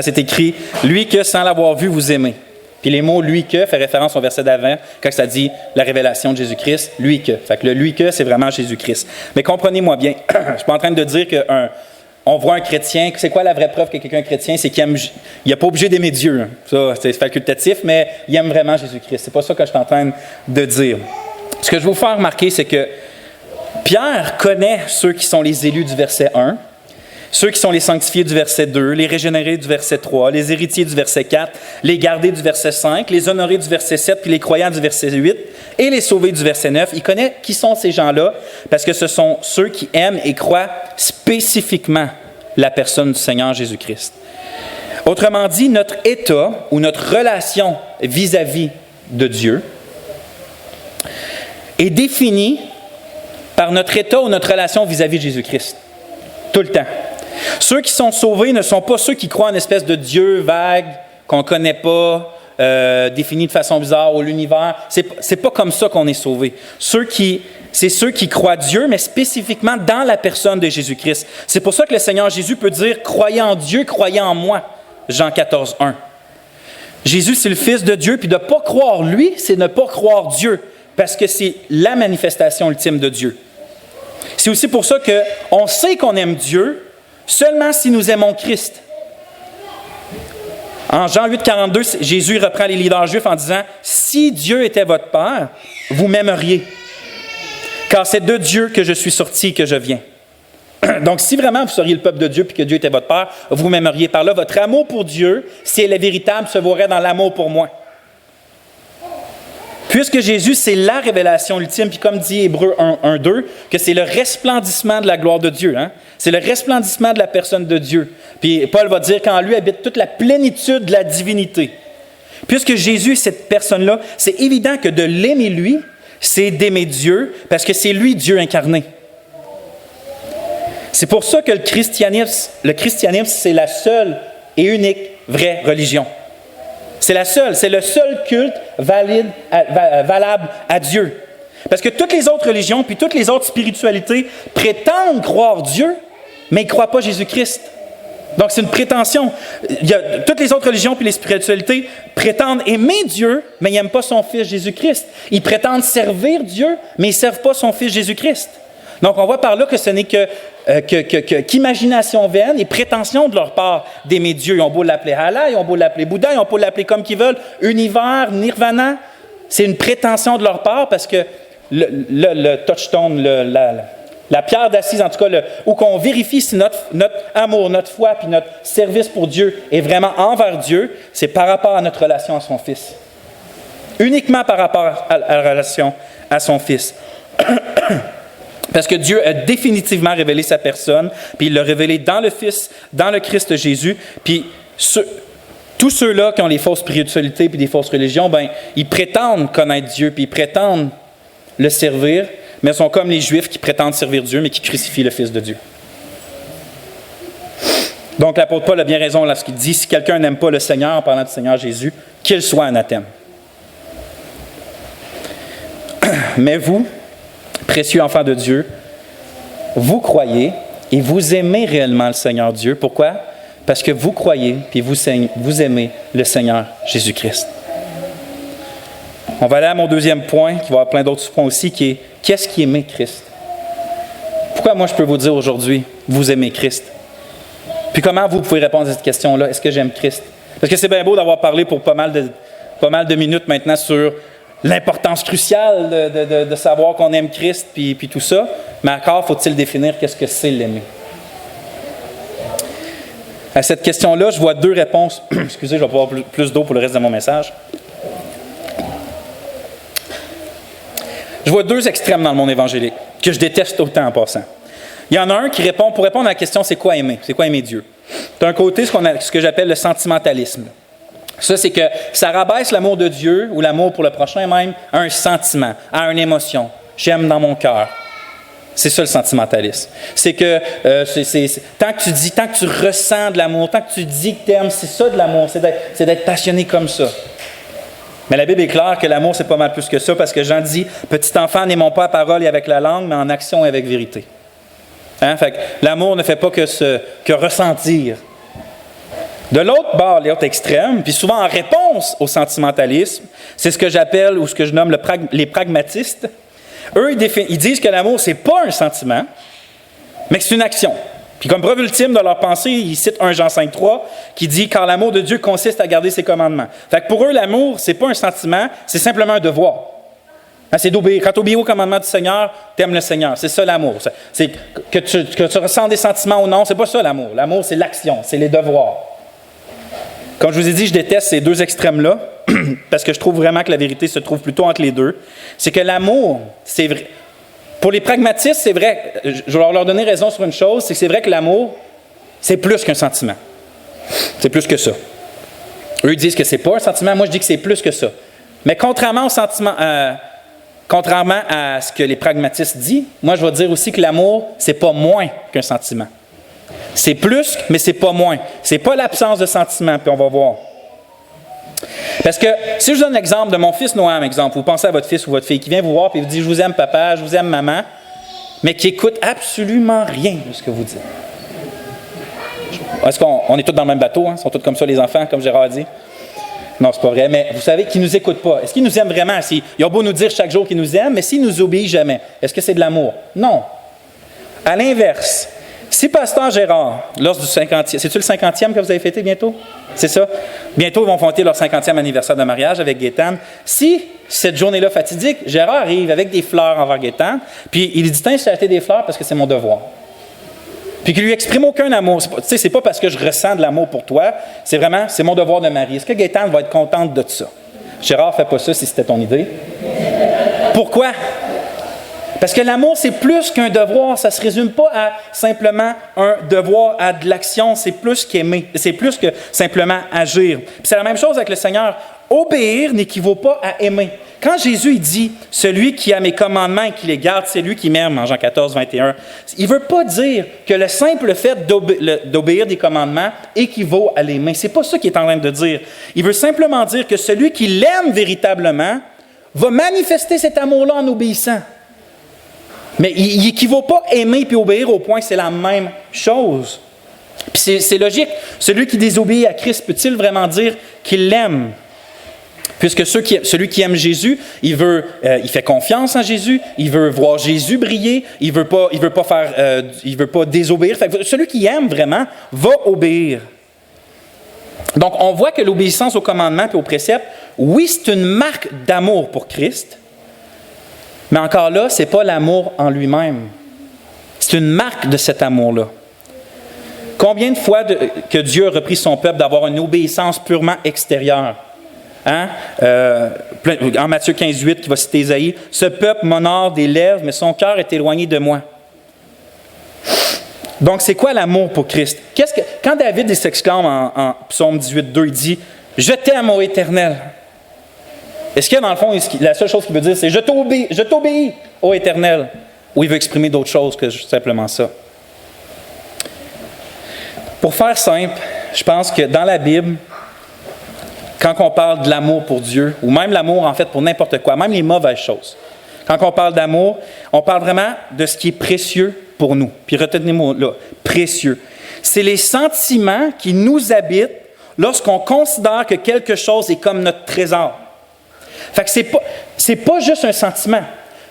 C'est écrit « Lui que, sans l'avoir vu, vous aimez ». Puis les mots « lui que » fait référence au verset d'avant, quand ça dit la révélation de Jésus-Christ, « lui que ». Fait que le « lui que », c'est vraiment Jésus-Christ. Mais comprenez-moi bien, je ne suis pas en train de dire qu'on voit un chrétien, c'est quoi la vraie preuve que quelqu'un est chrétien? C'est qu'il n'est pas obligé d'aimer Dieu. Ça, c'est facultatif, mais il aime vraiment Jésus-Christ. C'est pas ça que je suis en train de dire. Ce que je veux vous faire remarquer, c'est que Pierre connaît ceux qui sont les élus du verset 1, ceux qui sont les sanctifiés du verset 2, les régénérés du verset 3, les héritiers du verset 4, les gardés du verset 5, les honorés du verset 7, puis les croyants du verset 8 et les sauvés du verset 9. Il connaît qui sont ces gens-là parce que ce sont ceux qui aiment et croient spécifiquement la personne du Seigneur Jésus-Christ. Autrement dit, notre état ou notre relation vis-à-vis de Dieu est définie par notre état ou notre relation vis-à-vis de Jésus-Christ. Tout le temps. Ceux qui sont sauvés ne sont pas ceux qui croient en une espèce de Dieu vague, qu'on ne connaît pas, défini de façon bizarre, ou l'univers. C'est pas comme ça qu'on est sauvés. C'est ceux qui croient Dieu, mais spécifiquement dans la personne de Jésus-Christ. C'est pour ça que le Seigneur Jésus peut dire « Croyez en Dieu, croyez en moi ». Jean 14, 1. Jésus, c'est le Fils de Dieu, puis de ne pas croire lui, c'est ne pas croire Dieu, parce que c'est la manifestation ultime de Dieu. C'est aussi pour ça qu'on sait qu'on aime Dieu seulement si nous aimons Christ. En Jean 8, 42, Jésus reprend les leaders juifs en disant « Si Dieu était votre Père, vous m'aimeriez, car c'est de Dieu que je suis sorti et que je viens. » Donc, si vraiment vous seriez le peuple de Dieu et que Dieu était votre Père, vous m'aimeriez. Par là, votre amour pour Dieu, si elle est véritable, se voirait dans l'amour pour moi. Puisque Jésus, c'est la révélation ultime, puis comme dit Hébreux 1, 2, que c'est le resplendissement de la gloire de Dieu. Hein? C'est le resplendissement de la personne de Dieu. Puis Paul va dire qu'en lui habite toute la plénitude de la divinité. Puisque Jésus est cette personne-là, c'est évident que de l'aimer lui, c'est d'aimer Dieu, parce que c'est lui Dieu incarné. C'est pour ça que le christianisme, c'est la seule et unique vraie religion. C'est le seul culte valable à Dieu. Parce que toutes les autres religions, puis toutes les autres spiritualités prétendent croire Dieu, mais ils ne croient pas Jésus-Christ. Donc c'est une prétention. Toutes les autres religions puis les spiritualités prétendent aimer Dieu, mais ils n'aiment pas son Fils Jésus-Christ. Ils prétendent servir Dieu, mais ils ne servent pas son Fils Jésus-Christ. Donc on voit par là que ce n'est qu'imagination vaine et prétention de leur part d'aimer Dieu. Ils ont beau l'appeler Allah, ils ont beau l'appeler Bouddha, ils ont beau l'appeler comme qu'ils veulent, univers, nirvana. C'est une prétention de leur part parce que le touchstone, la pierre d'assise, en tout cas, où qu'on vérifie si notre amour, notre foi, puis notre service pour Dieu est vraiment envers Dieu, c'est par rapport à notre relation à son Fils. Uniquement par rapport à la relation à son Fils. Parce que Dieu a définitivement révélé sa personne, puis il l'a révélé dans le Fils, dans le Christ Jésus. Puis tous ceux-là qui ont les fausses spiritualités puis des fausses religions, ils prétendent connaître Dieu, puis ils prétendent le servir, mais sont comme les Juifs qui prétendent servir Dieu, mais qui crucifient le Fils de Dieu. Donc l'apôtre Paul a bien raison lorsqu'il dit « Si quelqu'un n'aime pas le Seigneur en parlant du Seigneur Jésus, qu'il soit anathème. » Mais vous, précieux enfants de Dieu, vous croyez et vous aimez réellement le Seigneur Dieu. Pourquoi? Parce que vous croyez et vous aimez le Seigneur Jésus-Christ. On va aller à mon deuxième point, qui va avoir plein d'autres points aussi, qui est « Qu'est-ce qui aimait Christ? » Pourquoi moi je peux vous dire aujourd'hui « Vous aimez Christ? » Puis comment vous pouvez répondre à cette question-là? Est-ce que j'aime Christ? Parce que c'est bien beau d'avoir parlé pour pas mal de minutes maintenant sur l'importance cruciale de savoir qu'on aime Christ puis tout ça, mais encore faut-il définir qu'est-ce que c'est l'aimer. À cette question-là, je vois deux réponses. Excusez, je vais boire plus d'eau pour le reste de mon message. Je vois deux extrêmes dans le monde évangélique, que je déteste autant en passant. Il y en a un qui répond, pour répondre à la question, c'est quoi aimer? C'est quoi aimer Dieu? D'un côté, ce que j'appelle le sentimentalisme. Ça, c'est que ça rabaisse l'amour de Dieu, ou l'amour pour le prochain même, à un sentiment, à une émotion. J'aime dans mon cœur. C'est ça le sentimentalisme. C'est que tant que tu ressens de l'amour, tant que tu dis que tu aimes, c'est ça de l'amour, c'est d'être passionné comme ça. Mais la Bible est claire que l'amour, c'est pas mal plus que ça, parce que Jean dit « Petit enfant, n'aimons pas à parole et avec la langue, mais en action et avec vérité. » Hein? Fait que l'amour ne fait pas que ressentir. De l'autre bord, l'autre extrême, puis souvent en réponse au sentimentalisme, c'est ce que j'appelle, ou ce que je nomme les pragmatistes. Eux, ils disent que l'amour, c'est pas un sentiment, mais que c'est une action. Puis comme preuve ultime de leur pensée, ils citent 1 Jean 5,3 qui dit « Car l'amour de Dieu consiste à garder ses commandements. » Fait que pour eux, l'amour, c'est pas un sentiment, c'est simplement un devoir. Hein, c'est d'obéir. Quand tu obéis aux commandements du Seigneur, tu aimes le Seigneur. C'est ça l'amour. C'est que tu ressens des sentiments ou non, c'est pas ça l'amour. L'amour, c'est l'action, c'est les devoirs. Comme je vous ai dit, je déteste ces deux extrêmes-là, parce que je trouve vraiment que la vérité se trouve plutôt entre les deux. C'est que l'amour, c'est vrai. Pour les pragmatistes, c'est vrai, je vais leur donner raison sur une chose, c'est que c'est vrai que l'amour, c'est plus qu'un sentiment. C'est plus que ça. Eux disent que c'est pas un sentiment, moi je dis que c'est plus que ça. Mais contrairement au sentiment, contrairement à ce que les pragmatistes disent, moi je vais dire aussi que l'amour, c'est pas moins qu'un sentiment. C'est plus, mais c'est pas moins. C'est pas l'absence de sentiment, puis on va voir. Parce que, si je donne l'exemple de mon fils Noam, exemple, vous pensez à votre fils ou votre fille qui vient vous voir et vous dit « Je vous aime papa, je vous aime maman », mais qui écoute absolument rien de ce que vous dites. Est-ce qu'on est tous dans le même bateau? Hein? Ils sont tous comme ça, les enfants, comme Gérard a dit? Non, c'est pas vrai, mais vous savez qu'ils ne nous écoutent pas. Est-ce qu'ils nous aiment vraiment? Ils ont beau nous dire chaque jour qu'ils nous aiment, mais s'ils nous obéissent jamais, est-ce que c'est de l'amour? Non. À l'inverse, si Pasteur Gérard, lors du 50e, c'est-tu le 50e que vous avez fêté bientôt? C'est ça? Bientôt, ils vont fêter leur 50e anniversaire de mariage avec Gaétane. Si cette journée-là fatidique, Gérard arrive avec des fleurs envers Gaétane, puis il lui dit « Tiens, je t'ai acheté des fleurs parce que c'est mon devoir. » Puis qu'il lui exprime aucun amour. C'est pas parce que je ressens de l'amour pour toi, c'est vraiment, c'est mon devoir de mari. Est-ce que Gaétane va être contente de ça? Gérard ne fait pas ça si c'était ton idée. Pourquoi? Parce que l'amour, c'est plus qu'un devoir. Ça ne se résume pas à simplement un devoir, à de l'action. C'est plus qu'aimer. C'est plus que simplement agir. Puis c'est la même chose avec le Seigneur. Obéir n'équivaut pas à aimer. Quand Jésus il dit « Celui qui a mes commandements et qui les garde, c'est lui qui m'aime » en Jean 14, 21, il ne veut pas dire que le simple fait d'obéir des commandements équivaut à l'aimer. Ce n'est pas ça qu'il est en train de dire. Il veut simplement dire que celui qui l'aime véritablement va manifester cet amour-là en obéissant. Mais il n'équivaut pas aimer puis obéir au point que c'est la même chose. Puis c'est logique. Celui qui désobéit à Christ peut-il vraiment dire qu'il l'aime? Puisque celui qui aime Jésus, il fait confiance en Jésus, il veut voir Jésus briller, il veut pas désobéir. Fait que celui qui aime vraiment va obéir. Donc, on voit que l'obéissance aux commandements et aux préceptes, oui, c'est une marque d'amour pour Christ, mais encore là, ce n'est pas l'amour en lui-même. C'est une marque de cet amour-là. Combien de fois que Dieu a repris son peuple d'avoir une obéissance purement extérieure? Hein? En Matthieu 15, 8, qui va citer Ésaïe, « Ce peuple m'honore des lèvres, mais son cœur est éloigné de moi. » Donc, c'est quoi l'amour pour Christ? Quand David s'exclame en Psaume 18, 2, il dit « Je t'aime, ô Éternel », est-ce que dans le fond, la seule chose qu'il veut dire, c'est « Je t'obéis, ô Éternel », ou il veut exprimer d'autres choses que simplement ça? Pour faire simple, je pense que dans la Bible, quand on parle de l'amour pour Dieu, ou même l'amour en fait pour n'importe quoi, même les mauvaises choses, quand on parle d'amour, on parle vraiment de ce qui est précieux pour nous. Puis retenez-moi là, précieux. C'est les sentiments qui nous habitent lorsqu'on considère que quelque chose est comme notre trésor. Fait que c'est pas juste un sentiment,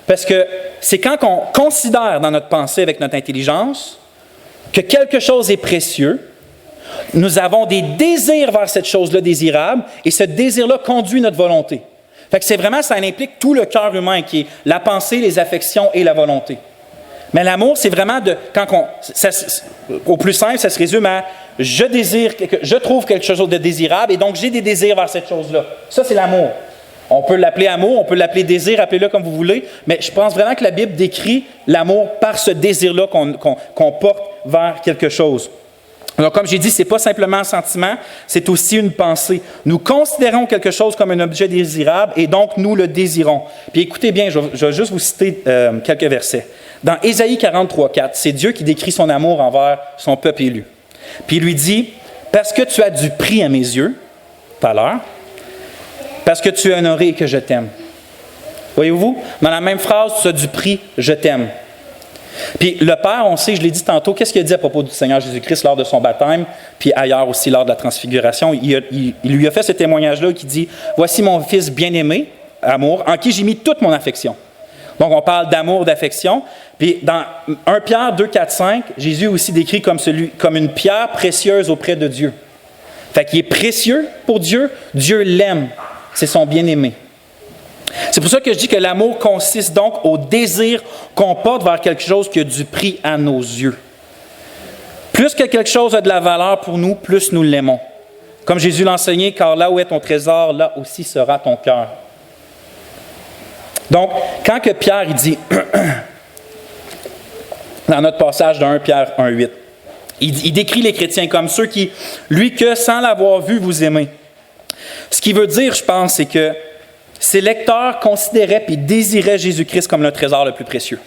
parce que c'est quand on considère dans notre pensée avec notre intelligence que quelque chose est précieux, Nous avons des désirs vers cette chose-là désirable et ce désir-là conduit notre volonté. Fait que c'est vraiment, ça implique tout le cœur humain qui est la pensée, les affections et la volonté. Mais l'amour, c'est vraiment au plus simple, ça se résume à je trouve quelque chose de désirable et donc j'ai des désirs vers cette chose-là. Ça, c'est l'amour. On peut l'appeler amour, on peut l'appeler désir, appelez-le comme vous voulez, mais je pense vraiment que la Bible décrit l'amour par ce désir-là qu'on porte vers quelque chose. Donc, comme j'ai dit, ce n'est pas simplement un sentiment, c'est aussi une pensée. Nous considérons quelque chose comme un objet désirable et donc nous le désirons. Puis écoutez bien, je vais juste vous citer quelques versets. Dans Ésaïe 43:4, c'est Dieu qui décrit son amour envers son peuple élu. Puis il lui dit, « Parce que tu as du prix à mes yeux, tout à l'heure, parce que tu es honoré et que je t'aime. » Voyez-vous, dans la même phrase, tu as du prix, je t'aime. Puis le Père, on sait, je l'ai dit tantôt, qu'est-ce qu'il a dit à propos du Seigneur Jésus-Christ lors de son baptême, puis ailleurs aussi lors de la transfiguration. Il lui a fait ce témoignage-là qui dit, « Voici mon Fils bien-aimé, amour, en qui j'ai mis toute mon affection. » Donc on parle d'amour, d'affection. Puis dans 1 Pierre 2, 4, 5, Jésus est aussi décrit comme une pierre précieuse auprès de Dieu. Fait qu'il est précieux pour Dieu, Dieu l'aime, c'est son bien-aimé. C'est pour ça que je dis que l'amour consiste donc au désir qu'on porte vers quelque chose qui a du prix à nos yeux. Plus que quelque chose a de la valeur pour nous, plus nous l'aimons. Comme Jésus l'a enseigné, car là où est ton trésor, là aussi sera ton cœur. Donc, quand que Pierre il dit, dans notre passage de 1 Pierre 1,8, il décrit les chrétiens comme ceux qui, lui que sans l'avoir vu, vous aimez. Ce qu'il veut dire, je pense, c'est que ses lecteurs considéraient et désiraient Jésus-Christ comme le trésor le plus précieux.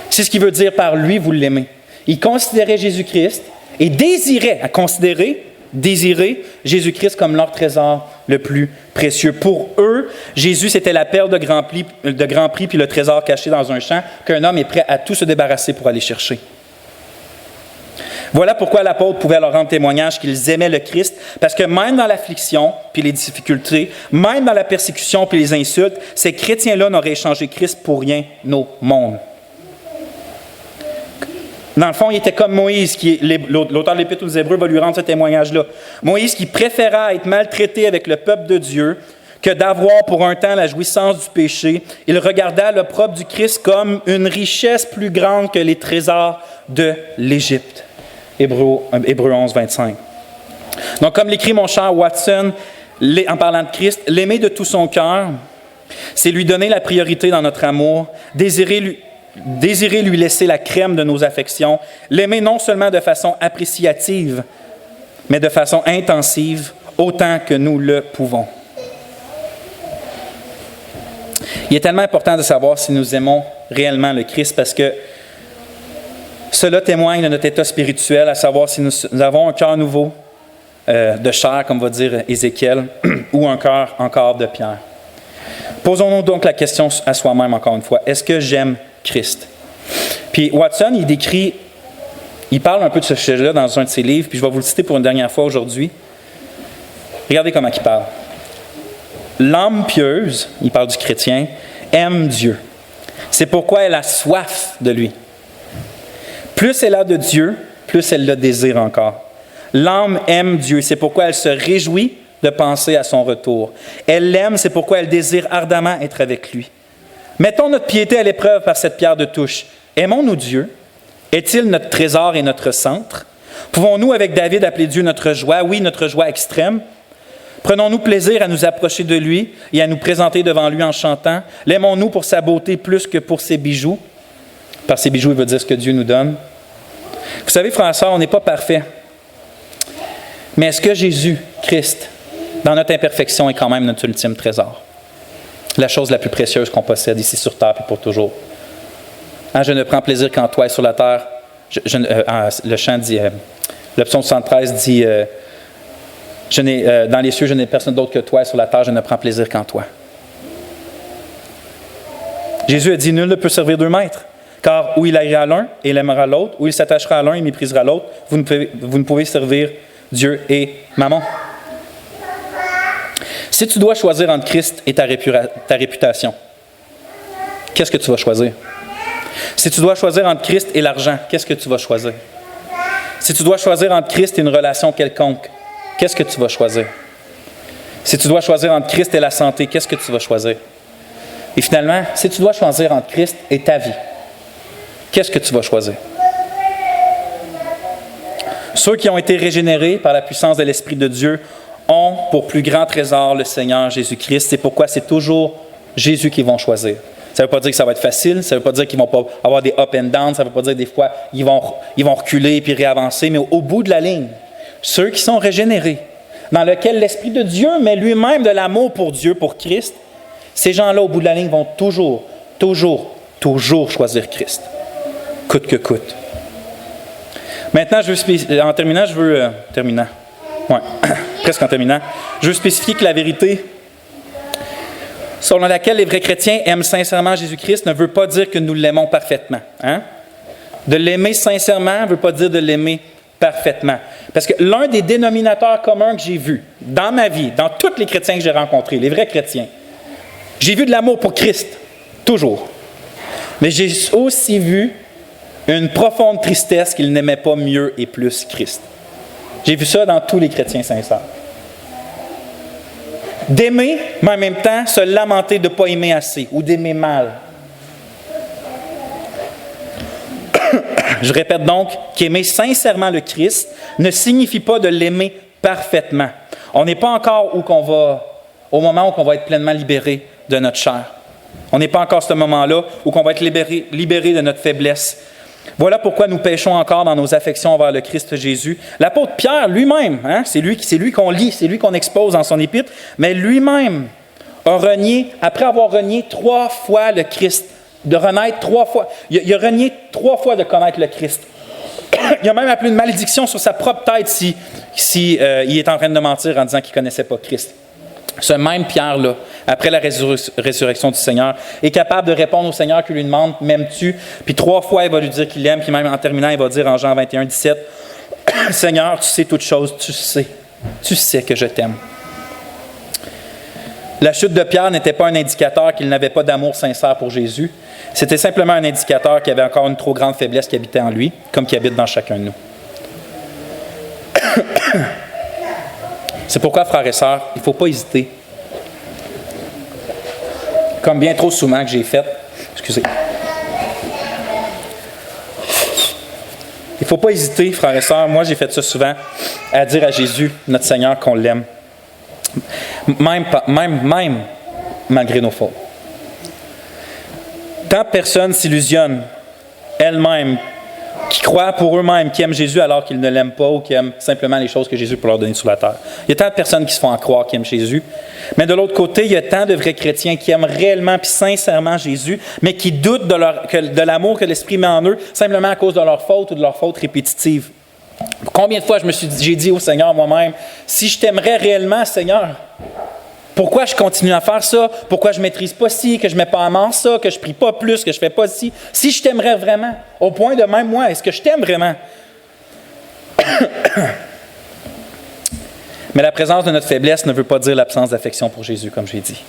C'est ce qu'il veut dire par lui, vous l'aimez. Ils considéraient Jésus-Christ et désiraient désirer Jésus-Christ comme leur trésor le plus précieux. Pour eux, Jésus, c'était la perle de grand prix puis le trésor caché dans un champ qu'un homme est prêt à tout se débarrasser pour aller chercher. Voilà pourquoi l'apôtre pouvait leur rendre témoignage qu'ils aimaient le Christ, parce que même dans l'affliction puis les difficultés, même dans la persécution puis les insultes, ces chrétiens-là n'auraient échangé Christ pour rien au monde. Dans le fond, il était comme Moïse, l'auteur de l'Épître aux Hébreux va lui rendre ce témoignage-là. Moïse qui préféra être maltraité avec le peuple de Dieu que d'avoir pour un temps la jouissance du péché. Il regarda l'opprobre du Christ comme une richesse plus grande que les trésors de l'Égypte. Hébreux 11, 25. Donc, comme l'écrit mon cher Watson, en parlant de Christ, l'aimer de tout son cœur, c'est lui donner la priorité dans notre amour, désirer lui laisser la crème de nos affections, l'aimer non seulement de façon appréciative, mais de façon intensive, autant que nous le pouvons. Il est tellement important de savoir si nous aimons réellement le Christ parce que cela témoigne de notre état spirituel, à savoir si nous avons un cœur nouveau de chair, comme va dire Ézéchiel, ou un cœur encore de pierre. Posons-nous donc la question à soi-même encore une fois. Est-ce que j'aime Christ? Puis Watson, il parle un peu de ce sujet-là dans un de ses livres, puis je vais vous le citer pour une dernière fois aujourd'hui. Regardez comment il parle. L'âme pieuse, il parle du chrétien, aime Dieu. C'est pourquoi elle a soif de lui. Plus elle a de Dieu, plus elle le désire encore. L'âme aime Dieu, c'est pourquoi elle se réjouit de penser à son retour. Elle l'aime, c'est pourquoi elle désire ardemment être avec lui. Mettons notre piété à l'épreuve par cette pierre de touche. Aimons-nous Dieu? Est-il notre trésor et notre centre? Pouvons-nous, avec David, appeler Dieu notre joie? Oui, notre joie extrême. Prenons-nous plaisir à nous approcher de lui et à nous présenter devant lui en chantant? L'aimons-nous pour sa beauté plus que pour ses bijoux? Par ses bijoux, il veut dire ce que Dieu nous donne. Vous savez, frères et sœurs, on n'est pas parfait. Mais est-ce que Jésus, Christ, dans notre imperfection, est quand même notre ultime trésor? La chose la plus précieuse qu'on possède ici sur terre et pour toujours. Je ne prends plaisir qu'en toi et sur la terre. Le chant dit, le psaume 73 dit, dans les cieux, je n'ai personne d'autre que toi et sur la terre, je ne prends plaisir qu'en toi. Jésus a dit, nul ne peut servir deux maîtres. Car où il haïra l'un, il aimera l'autre. Où il s'attachera à l'un, il méprisera l'autre. Vous ne pouvez servir Dieu et Mammon. Si tu dois choisir entre Christ et ta réputation, qu'est-ce que tu vas choisir? Si tu dois choisir entre Christ et l'argent, qu'est-ce que tu vas choisir? Si tu dois choisir entre Christ et une relation quelconque, qu'est-ce que tu vas choisir? Si tu dois choisir entre Christ et la santé, qu'est-ce que tu vas choisir? Et finalement, si tu dois choisir entre Christ et ta vie, qu'est-ce que tu vas choisir? Ceux qui ont été régénérés par la puissance de l'Esprit de Dieu ont pour plus grand trésor le Seigneur Jésus-Christ. C'est pourquoi c'est toujours Jésus qu'ils vont choisir. Ça ne veut pas dire que ça va être facile, ça ne veut pas dire qu'ils ne vont pas avoir des up and down, ça ne veut pas dire des fois qu'ils vont reculer puis réavancer, mais au bout de la ligne, ceux qui sont régénérés, dans lequel l'Esprit de Dieu met lui-même de l'amour pour Dieu, pour Christ, ces gens-là, au bout de la ligne, vont toujours choisir Christ, coûte que coûte. Maintenant, en terminant, je veux spécifier que la vérité selon laquelle les vrais chrétiens aiment sincèrement Jésus-Christ ne veut pas dire que nous l'aimons parfaitement. Hein? De l'aimer sincèrement ne veut pas dire de l'aimer parfaitement. Parce que l'un des dénominateurs communs que j'ai vu dans ma vie, dans tous les chrétiens que j'ai rencontrés, les vrais chrétiens, j'ai vu de l'amour pour Christ, toujours. Mais j'ai aussi vu une profonde tristesse qu'ils n'aimaient pas mieux et plus Christ. J'ai vu ça dans tous les chrétiens sincères. D'aimer, mais en même temps se lamenter de ne pas aimer assez ou d'aimer mal. Je répète donc qu'aimer sincèrement le Christ ne signifie pas de l'aimer parfaitement. On n'est pas encore au moment où on va être pleinement libéré de notre chair. On n'est pas encore à ce moment-là où on va être libéré de notre faiblesse. Voilà pourquoi nous péchons encore dans nos affections envers le Christ Jésus. L'apôtre Pierre lui-même, c'est lui qu'on lit, c'est lui qu'on expose dans son épître, mais lui-même a renié, après avoir renié 3 fois le Christ, de renaître 3 fois. Il a renié 3 fois de connaître le Christ. Il a même appelé une malédiction sur sa propre tête si il est en train de mentir en disant qu'il ne connaissait pas Christ. Ce même Pierre-là, après la résurrection du Seigneur, est capable de répondre au Seigneur qui lui demande « M'aimes-tu? » Puis 3 fois, il va lui dire qu'il l'aime, puis même en terminant, il va dire en Jean 21, 17, « Seigneur, tu sais toutes choses, tu sais que je t'aime. » La chute de Pierre n'était pas un indicateur qu'il n'avait pas d'amour sincère pour Jésus. C'était simplement un indicateur qu'il avait encore une trop grande faiblesse qui habitait en lui, comme qui habite dans chacun de nous. C'est pourquoi, frères et sœurs, il ne faut pas hésiter. Comme bien trop souvent que j'ai fait. Excusez. Il ne faut pas hésiter, frères et sœurs, moi j'ai fait ça souvent, à dire à Jésus, notre Seigneur, qu'on l'aime. Même malgré nos fautes. Tant de personnes s'illusionnent elles-mêmes, qui croient pour eux-mêmes, qui aiment Jésus alors qu'ils ne l'aiment pas ou qui aiment simplement les choses que Jésus peut leur donner sur la terre. Il y a tant de personnes qui se font en croire qui aiment Jésus. Mais de l'autre côté, il y a tant de vrais chrétiens qui aiment réellement et sincèrement Jésus, mais qui doutent de l'amour que l'Esprit met en eux simplement à cause de leurs fautes ou de leurs fautes répétitives. Combien de fois j'ai dit au Seigneur moi-même, si je t'aimerais réellement, Seigneur, pourquoi je continue à faire ça? Pourquoi je ne maîtrise pas ci, que je ne mets pas à mort ça, que je ne prie pas plus, que je ne fais pas ci? Si je t'aimerais vraiment, au point de même moi, est-ce que je t'aime vraiment? Mais la présence de notre faiblesse ne veut pas dire l'absence d'affection pour Jésus, comme j'ai dit.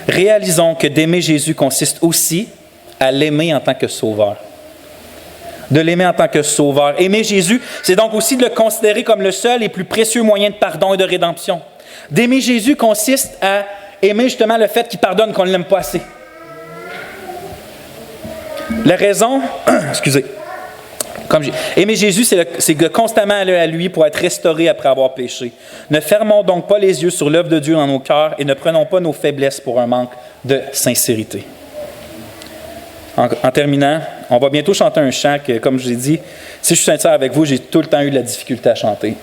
Réalisons que d'aimer Jésus consiste aussi à l'aimer en tant que sauveur. De l'aimer en tant que sauveur. Aimer Jésus, c'est donc aussi de le considérer comme le seul et plus précieux moyen de pardon et de rédemption. D'aimer Jésus consiste à aimer justement le fait qu'il pardonne qu'on ne l'aime pas assez. La raison, aimer Jésus, c'est de constamment aller à lui pour être restauré après avoir péché. Ne fermons donc pas les yeux sur l'œuvre de Dieu dans nos cœurs et ne prenons pas nos faiblesses pour un manque de sincérité. En terminant, on va bientôt chanter un chant que, comme je vous ai dit, si je suis sincère avec vous, j'ai tout le temps eu de la difficulté à chanter.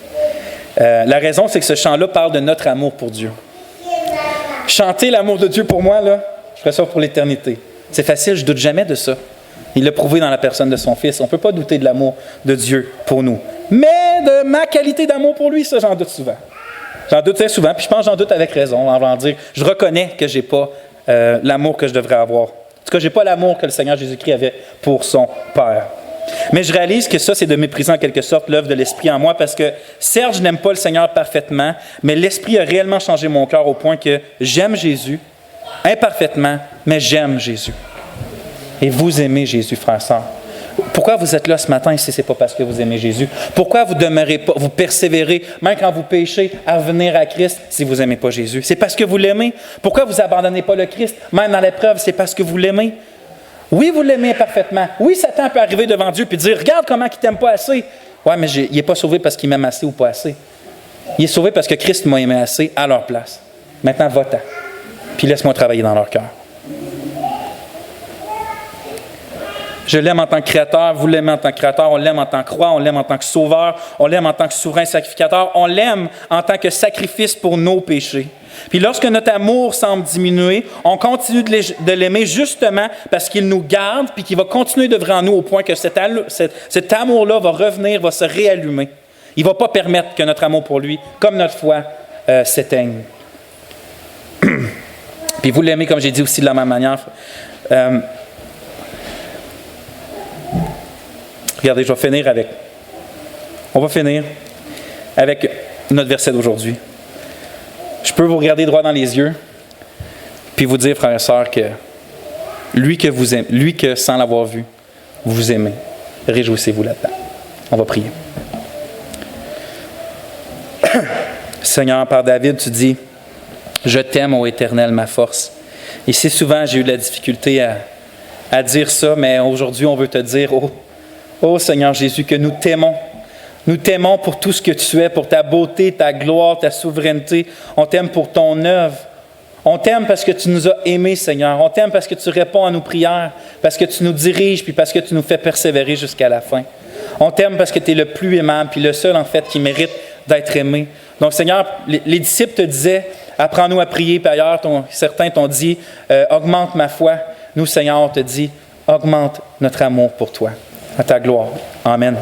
La raison, c'est que ce chant-là parle de notre amour pour Dieu. Chanter l'amour de Dieu pour moi, là, je ferai ça pour l'éternité. C'est facile, je ne doute jamais de ça. Il l'a prouvé dans la personne de son Fils. On ne peut pas douter de l'amour de Dieu pour nous. Mais de ma qualité d'amour pour lui, ça, j'en doute souvent. J'en doute très souvent, puis je pense que j'en doute avec raison, en voulant dire, je reconnais que je n'ai pas l'amour que je devrais avoir. En tout cas, je n'ai pas l'amour que le Seigneur Jésus-Christ avait pour son Père. Mais je réalise que ça, c'est de mépriser en quelque sorte l'œuvre de l'Esprit en moi parce que, certes, je n'aime pas le Seigneur parfaitement, mais l'Esprit a réellement changé mon cœur au point que j'aime Jésus, imparfaitement, mais j'aime Jésus. Et vous aimez Jésus, frères et sœurs. Pourquoi vous êtes là ce matin si ce n'est pas parce que vous aimez Jésus? Pourquoi vous demeurez pas, vous persévérez, même quand vous péchez, à venir à Christ si vous n'aimez pas Jésus? C'est parce que vous l'aimez. Pourquoi vous n'abandonnez pas le Christ? Même dans l'épreuve, c'est parce que vous l'aimez. Oui, vous l'aimez parfaitement. Oui, Satan peut arriver devant Dieu et dire, regarde comment il ne t'aime pas assez. Oui, mais il n'est pas sauvé parce qu'il m'aime assez ou pas assez. Il est sauvé parce que Christ m'a aimé assez à leur place. Maintenant, va-t'en. Puis laisse-moi travailler dans leur cœur. Je l'aime en tant que créateur, vous l'aimez en tant que créateur, on l'aime en tant que roi, on l'aime en tant que sauveur, on l'aime en tant que souverain sacrificateur, on l'aime en tant que sacrifice pour nos péchés. Puis lorsque notre amour semble diminuer, on continue de l'aimer justement parce qu'il nous garde puis qu'il va continuer devant nous au point que cet amour-là va revenir, va se réallumer. Il ne va pas permettre que notre amour pour lui, comme notre foi, s'éteigne. Puis vous l'aimez, comme j'ai dit aussi de la même manière. Regardez, on va finir avec notre verset d'aujourd'hui. Je peux vous regarder droit dans les yeux, puis vous dire, frères et sœurs, que lui que sans l'avoir vu, vous aimez. Réjouissez-vous là-dedans. On va prier. Seigneur, par David, tu dis, « Je t'aime, ô Éternel, ma force. » Et si souvent j'ai eu de la difficulté à dire ça, mais aujourd'hui, on veut te dire, oh Seigneur Jésus, que nous t'aimons. Nous t'aimons pour tout ce que tu es, pour ta beauté, ta gloire, ta souveraineté. On t'aime pour ton œuvre. On t'aime parce que tu nous as aimés, Seigneur. On t'aime parce que tu réponds à nos prières, parce que tu nous diriges, puis parce que tu nous fais persévérer jusqu'à la fin. On t'aime parce que tu es le plus aimable, puis le seul, en fait, qui mérite d'être aimé. Donc, Seigneur, les disciples te disaient, apprends-nous à prier, puis ailleurs, certains t'ont dit, augmente ma foi. Nous, Seigneur, on te dit, augmente notre amour pour toi. À ta gloire. Amen.